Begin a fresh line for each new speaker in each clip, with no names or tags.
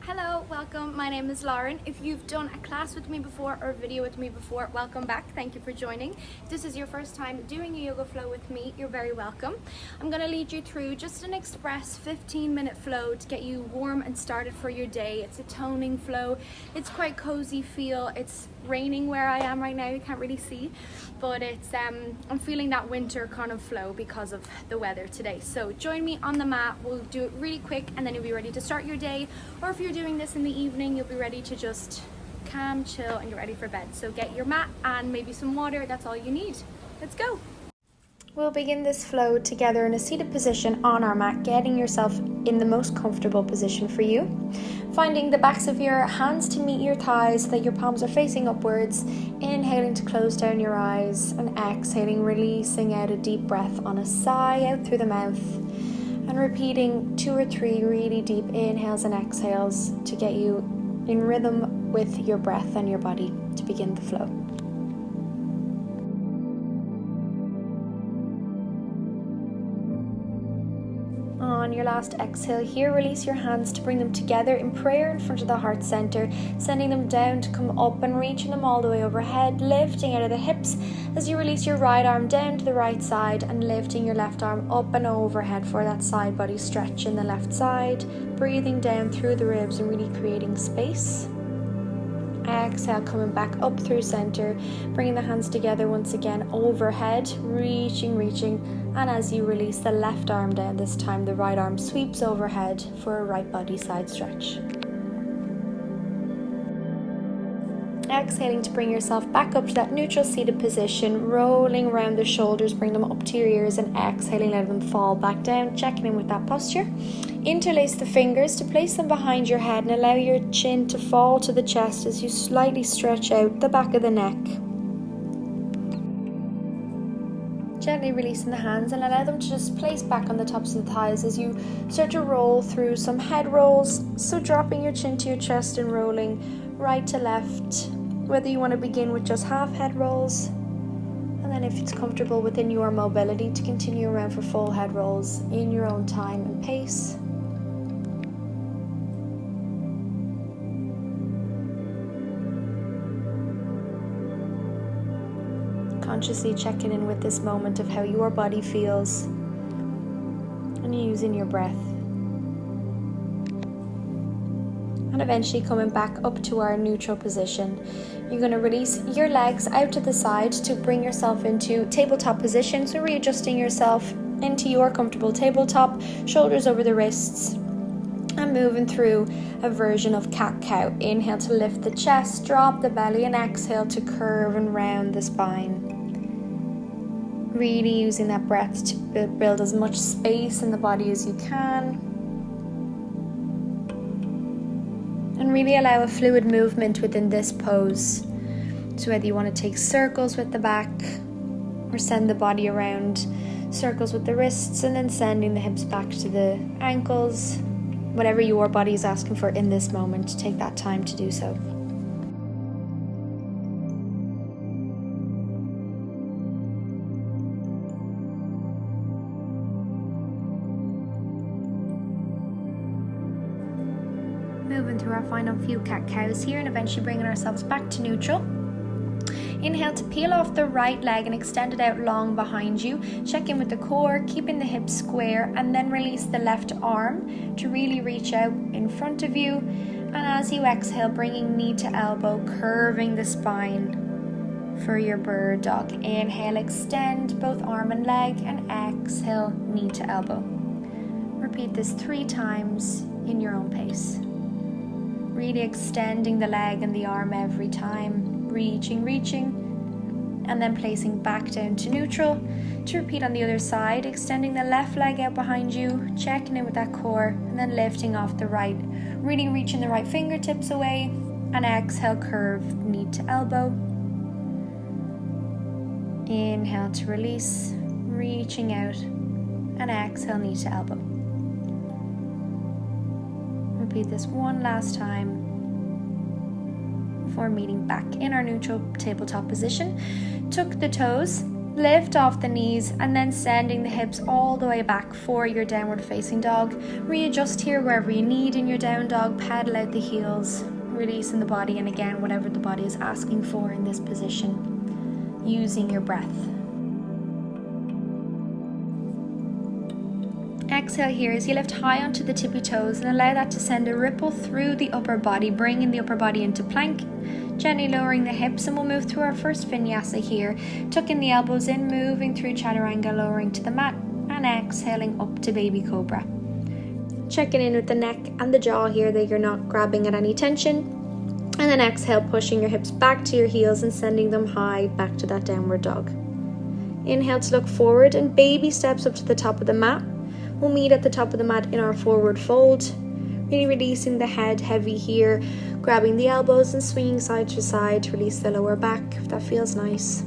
Hello, welcome. My name is Lauren. If you've done a class with me before or a video with me before, welcome back. Thank you for joining. If this is your first time doing a yoga flow with me, you're very welcome. I'm going to lead you through just an express 15-minute flow to get you warm and started for your day. It's a toning flow. It's quite cozy feel. It's raining where I am right now. You can't really see, but it's I'm feeling that winter kind of flow because of the weather today. So join me on the mat. We'll do it really quick and then you'll be ready to start your day. Or if you're doing this in the evening, you'll be ready to just calm, chill, and get ready for bed. So get your mat and maybe some water. That's all you need. Let's go. We'll begin this flow together in a seated position on our mat, getting yourself in the most comfortable position for you. Finding the backs of your hands to meet your thighs so that your palms are facing upwards. Inhaling to close down your eyes and exhaling, releasing out a deep breath on a sigh out through the mouth. And repeating 2 or 3 really deep inhales and exhales to get you in rhythm with your breath and your body to begin the flow. On your last exhale here, release your hands to bring them together in prayer in front of the heart center, sending them down to come up and reaching them all the way overhead, lifting out of the hips as you release your right arm down to the right side and lifting your left arm up and overhead for that side body stretch in the left side, breathing down through the ribs and really creating space. Exhale, coming back up through center, bringing the hands together once again overhead, reaching, and as you release the left arm down, this time the right arm sweeps overhead for a right body side stretch. Exhaling to bring yourself back up to that neutral seated position, rolling around the shoulders, bring them up to your ears and exhaling, letting them fall back down, checking in with that posture. Interlace the fingers to place them behind your head and allow your chin to fall to the chest as you slightly stretch out the back of the neck. Gently releasing the hands and allow them to just place back on the tops of the thighs as you start to roll through some head rolls. So dropping your chin to your chest and rolling right to left, whether you want to begin with just half head rolls, and then if it's comfortable within your mobility to continue around for full head rolls in your own time and pace. Consciously checking in with this moment of how your body feels and using your breath. And eventually coming back up to our neutral position. You're going to release your legs out to the side to bring yourself into tabletop position. So readjusting yourself into your comfortable tabletop, shoulders over the wrists, and moving through a version of cat-cow. Inhale to lift the chest, drop the belly, and exhale to curve and round the spine. Really using that breath to build as much space in the body as you can. And really allow a fluid movement within this pose. So whether you want to take circles with the back or send the body around, circles with the wrists and then sending the hips back to the ankles. Whatever your body is asking for in this moment, take that time to do so. Moving through our final few cat-cows here and eventually bringing ourselves back to neutral. Inhale to peel off the right leg and extend it out long behind you. Check in with the core, keeping the hips square, and then release the left arm to really reach out in front of you. And as you exhale, bringing knee to elbow, curving the spine for your bird dog. Inhale, extend both arm and leg, and exhale, knee to elbow. Repeat this 3 times in your own pace. Really extending the leg and the arm every time, reaching, and then placing back down to neutral. To repeat on the other side, extending the left leg out behind you, checking in with that core, and then lifting off the right, really reaching the right fingertips away, and exhale, curve, knee to elbow. Inhale to release, reaching out, and exhale, knee to elbow. Repeat this one last time before meeting back in our neutral tabletop position. Tuck the toes Lift off the knees and then sending the hips all the way back for your downward facing dog. Readjust here wherever you need in your down dog. Pedal out the heels, releasing the body, and again, whatever the body is asking for in this position, using your breath. Exhale here as you lift high onto the tippy toes and allow that to send a ripple through the upper body, bringing the upper body into plank. Gently lowering the hips, and we'll move through our first vinyasa here. Tucking the elbows in, moving through chaturanga, lowering to the mat, and exhaling up to baby cobra. Checking in with the neck and the jaw here that you're not grabbing at any tension. And then exhale, pushing your hips back to your heels and sending them high back to that downward dog. Inhale to look forward and baby steps up to the top of the mat. We'll meet at the top of the mat in our forward fold. Really releasing the head heavy here, grabbing the elbows and swinging side to side to release the lower back if that feels nice.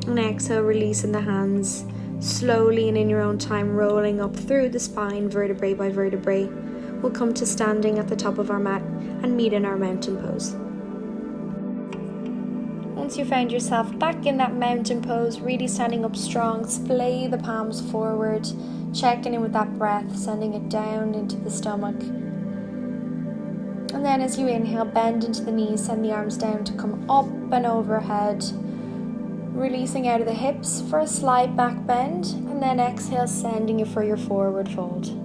And exhale, releasing the hands, slowly and in your own time rolling up through the spine, vertebrae by vertebrae. We'll come to standing at the top of our mat and meet in our mountain pose. Once you found yourself back in that mountain pose, really standing up strong, splay the palms forward, checking in with that breath, sending it down into the stomach. And then as you inhale, bend into the knees, send the arms down to come up and overhead, releasing out of the hips for a slight back bend, and then exhale, sending it for your forward fold.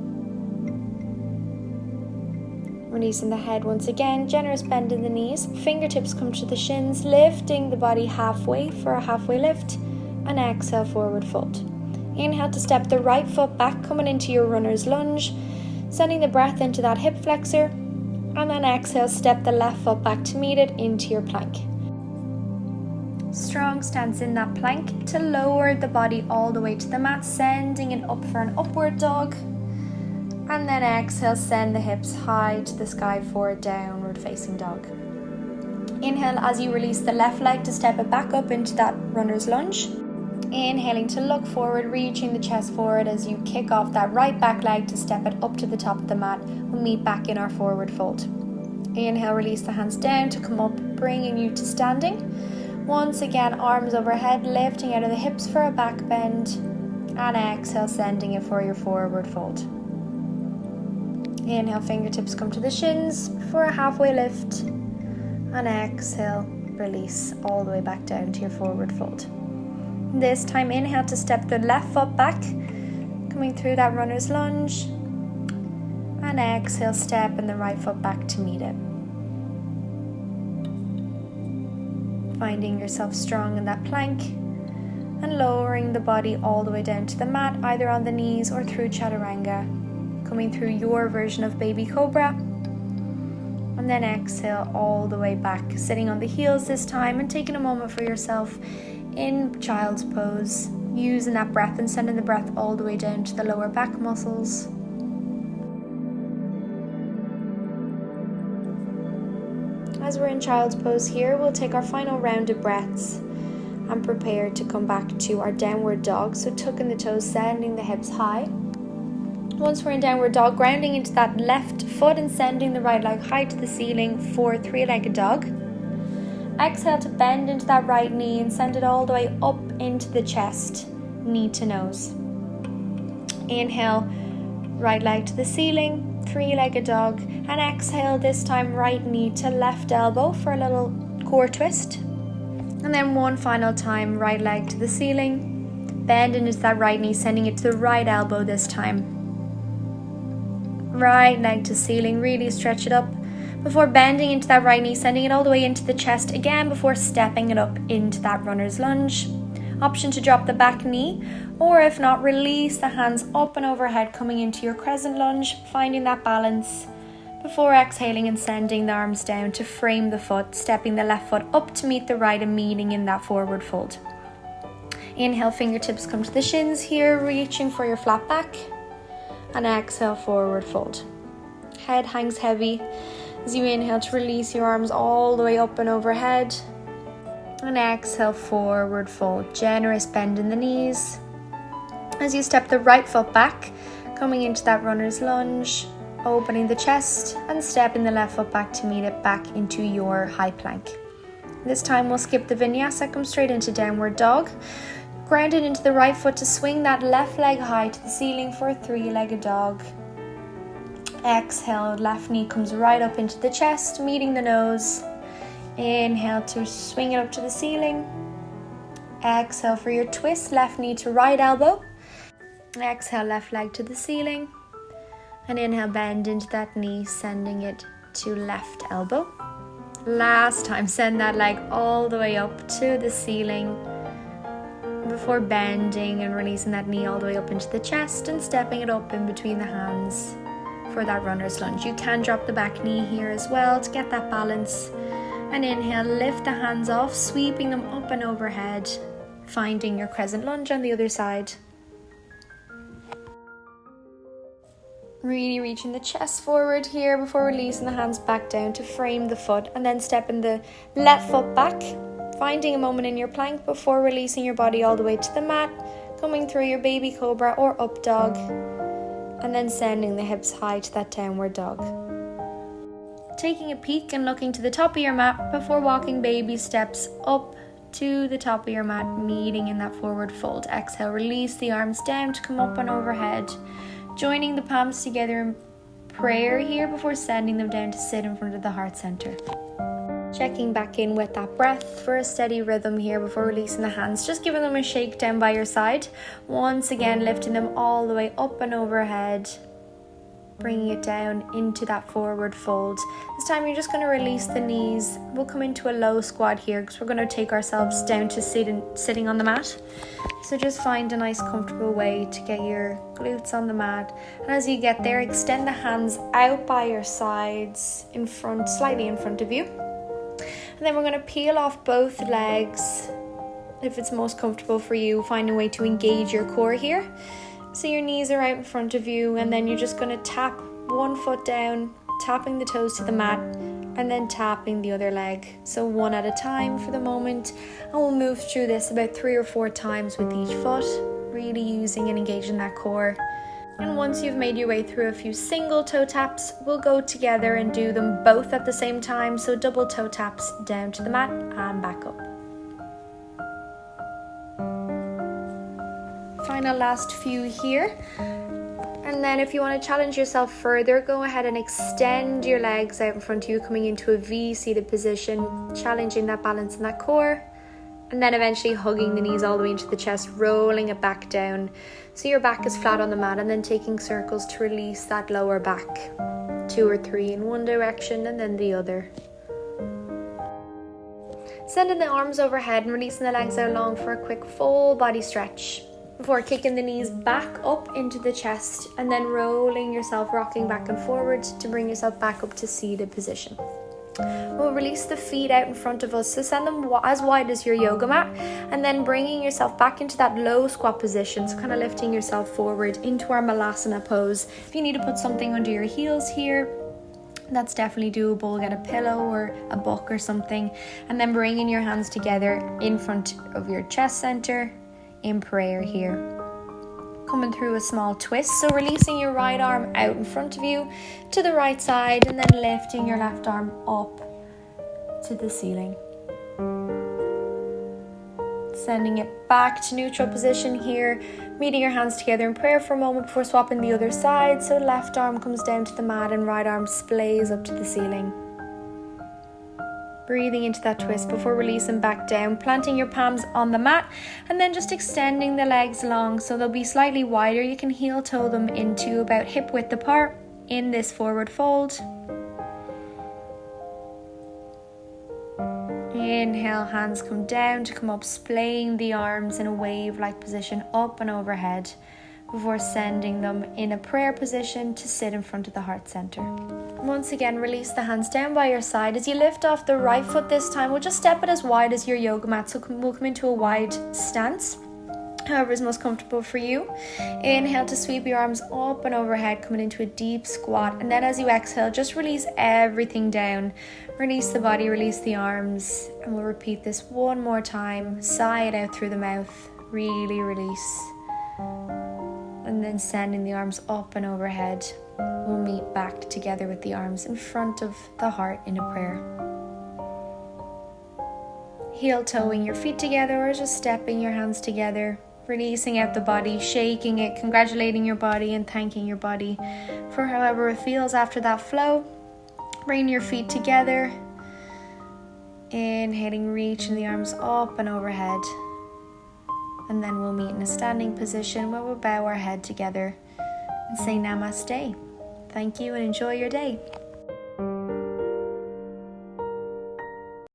Releasing the head once again, generous bend in the knees, fingertips come to the shins, lifting the body halfway for a halfway lift, and exhale, forward fold. Inhale to step the right foot back, coming into your runner's lunge, sending the breath into that hip flexor, and then exhale, step the left foot back to meet it into your plank. Strong stance in that plank to lower the body all the way to the mat, sending it up for an upward dog. And then exhale, send the hips high to the sky for a downward facing dog. Inhale as you release the left leg to step it back up into that runner's lunge. Inhaling to look forward, reaching the chest forward as you kick off that right back leg to step it up to the top of the mat. We'll meet back in our forward fold. Inhale, release the hands down to come up, bringing you to standing. Once again, arms overhead, lifting out of the hips for a back bend. And exhale, sending it for your forward fold. Inhale, fingertips come to the shins for a halfway lift. And exhale, release all the way back down to your forward fold. This time, inhale to step the left foot back, coming through that runner's lunge. And exhale, step in the right foot back to meet it. Finding yourself strong in that plank and lowering the body all the way down to the mat, either on the knees or through chaturanga, coming through your version of baby cobra. And then exhale all the way back, sitting on the heels this time and taking a moment for yourself in child's pose, using that breath and sending the breath all the way down to the lower back muscles. As we're in child's pose here, we'll take our final round of breaths and prepare to come back to our downward dog. So tucking the toes, sending the hips high. Once we're in downward dog, grounding into that left foot and sending the right leg high to the ceiling for three-legged dog. Exhale to bend into that right knee and send it all the way up into the chest, knee to nose. Inhale, right leg to the ceiling, three-legged dog, and exhale this time right knee to left elbow for a little core twist. And then one final time, right leg to the ceiling, bend into that right knee, sending it to the right elbow this time. Right leg to ceiling, really stretch it up before bending into that right knee, sending it all the way into the chest again before stepping it up into that runner's lunge. Option to drop the back knee, or if not, release the hands up and overhead, coming into your crescent lunge, finding that balance before exhaling and sending the arms down to frame the foot, stepping the left foot up to meet the right and meeting in that forward fold. Inhale, fingertips come to the shins here, reaching for your flat back, and exhale, forward fold. Head hangs heavy as you inhale to release your arms all the way up and overhead. And exhale, forward fold. Generous bend in the knees. As you step the right foot back, coming into that runner's lunge, opening the chest and stepping the left foot back to meet it back into your high plank. This time we'll skip the vinyasa, come straight into downward dog. Grounded into the right foot to swing that left leg high to the ceiling for a three-legged dog. Exhale, left knee comes right up into the chest, meeting the nose. Inhale to swing it up to the ceiling. Exhale for your twist, left knee to right elbow. Exhale, left leg to the ceiling. And inhale, bend into that knee, sending it to left elbow. Last time, send that leg all the way up to the ceiling before bending and releasing that knee all the way up into the chest and stepping it up in between the hands for that runner's lunge. You can drop the back knee here as well to get that balance. And inhale, lift the hands off, sweeping them up and overhead, finding your crescent lunge on the other side. Really reaching the chest forward here before releasing the hands back down to frame the foot, and then stepping the left foot back, finding a moment in your plank before releasing your body all the way to the mat, coming through your baby cobra or up dog, and then sending the hips high to that downward dog. Taking a peek and looking to the top of your mat before walking baby steps up to the top of your mat, meeting in that forward fold. Exhale, release the arms down to come up and overhead, joining the palms together in prayer here before sending them down to sit in front of the heart center. Checking back in with that breath for a steady rhythm here before releasing the hands, just giving them a shake down by your side. Once again, lifting them all the way up and overhead, bringing it down into that forward fold. This time you're just going to release the knees. We'll come into a low squat here because we're going to take ourselves down to sitting on the mat. So just find a nice comfortable way to get your glutes on the mat. And as you get there, extend the hands out by your sides, in front, slightly in front of you. And then we're going to peel off both legs. If it's most comfortable for you, find a way to engage your core here. So your knees are out in front of you, and then you're just going to tap one foot down, tapping the toes to the mat, and then tapping the other leg. So one at a time for the moment, and we'll move through this about 3 or 4 times with each foot, really using and engaging that core. And once you've made your way through a few single toe taps, we'll go together and do them both at the same time. So double toe taps down to the mat and back up. Final last few here. And then if you want to challenge yourself further, go ahead and extend your legs out in front of you, coming into a V-seated position, challenging that balance in that core. And then eventually hugging the knees all the way into the chest, rolling it back down so your back is flat on the mat, and then taking circles to release that lower back. 2 or 3 in one direction and then the other. Sending the arms overhead and releasing the legs out long for a quick full body stretch before kicking the knees back up into the chest and then rolling yourself, rocking back and forward to bring yourself back up to seated position. We'll release the feet out in front of us, so send them as wide as your yoga mat, and then bringing yourself back into that low squat position, so kind of lifting yourself forward into our malasana pose. If you need to put something under your heels here, that's definitely doable. Get a pillow or a book or something, and then bringing your hands together in front of your chest center in prayer here. Coming through a small twist, so releasing your right arm out in front of you to the right side, and then lifting your left arm up to the ceiling. Sending it back to neutral position here, meeting your hands together in prayer for a moment before swapping the other side. So left arm comes down to the mat and right arm splays up to the ceiling. Breathing into that twist before releasing back down, planting your palms on the mat, and then just extending the legs long so they'll be slightly wider. You can heel toe them into about hip width apart in this forward fold. Inhale, hands come down to come up, splaying the arms in a wave-like position up and overhead before sending them in a prayer position to sit in front of the heart center. Once again, release the hands down by your side. As you lift off the right foot this time, we'll just step it as wide as your yoga mat. So we'll come into a wide stance, however is most comfortable for you. Inhale to sweep your arms up and overhead, coming into a deep squat. And then as you exhale, just release everything down. Release the body, release the arms. And we'll repeat this one more time. Sigh it out through the mouth. Really release. And then sending the arms up and overhead. We'll meet back together with the arms in front of the heart in a prayer. heel toeing your feet together or just stepping your hands together, releasing out the body, shaking it, congratulating your body and thanking your body for however it feels after that flow. Bring your feet together, inhaling, reaching the arms up and overhead, and then we'll meet in a standing position where we'll bow our head together and say namaste. Thank you and enjoy your day.